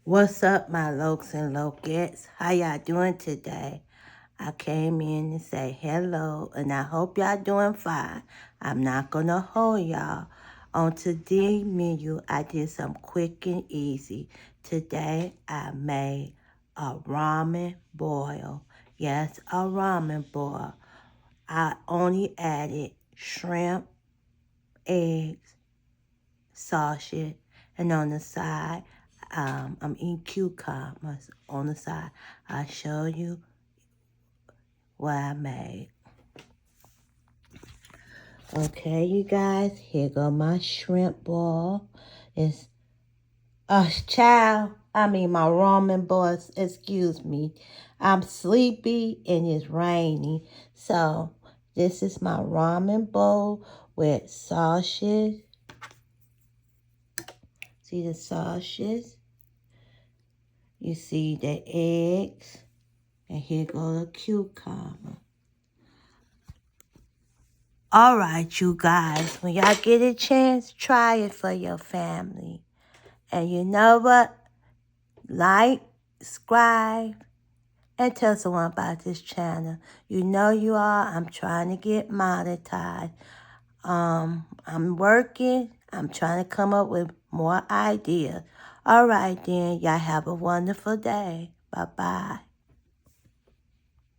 What's up, my lokes and lokettes? How y'all doing today? I came in to say hello, and I hope y'all doing fine. I'm not gonna hold y'all. On today's menu, I did some quick and easy. Today, I made a ramen boil. Yes, a ramen boil. I only added shrimp, eggs, sausage, and on the side, I'm eating cucumbers on the side. I'll show you what I made. Okay, you guys, here go my shrimp ball. It's my ramen balls, excuse me. I'm sleepy and it's rainy. So, this is my ramen bowl with sausage. See the sausage? You see the eggs. And here go the cucumber. All right, you guys, when y'all get a chance, try it for your family. And you know what? Like, subscribe, and tell someone about this channel. You know you are. I'm trying to get monetized. I'm working. I'm trying to come up with more ideas. All right, then. Y'all have a wonderful day. Bye-bye.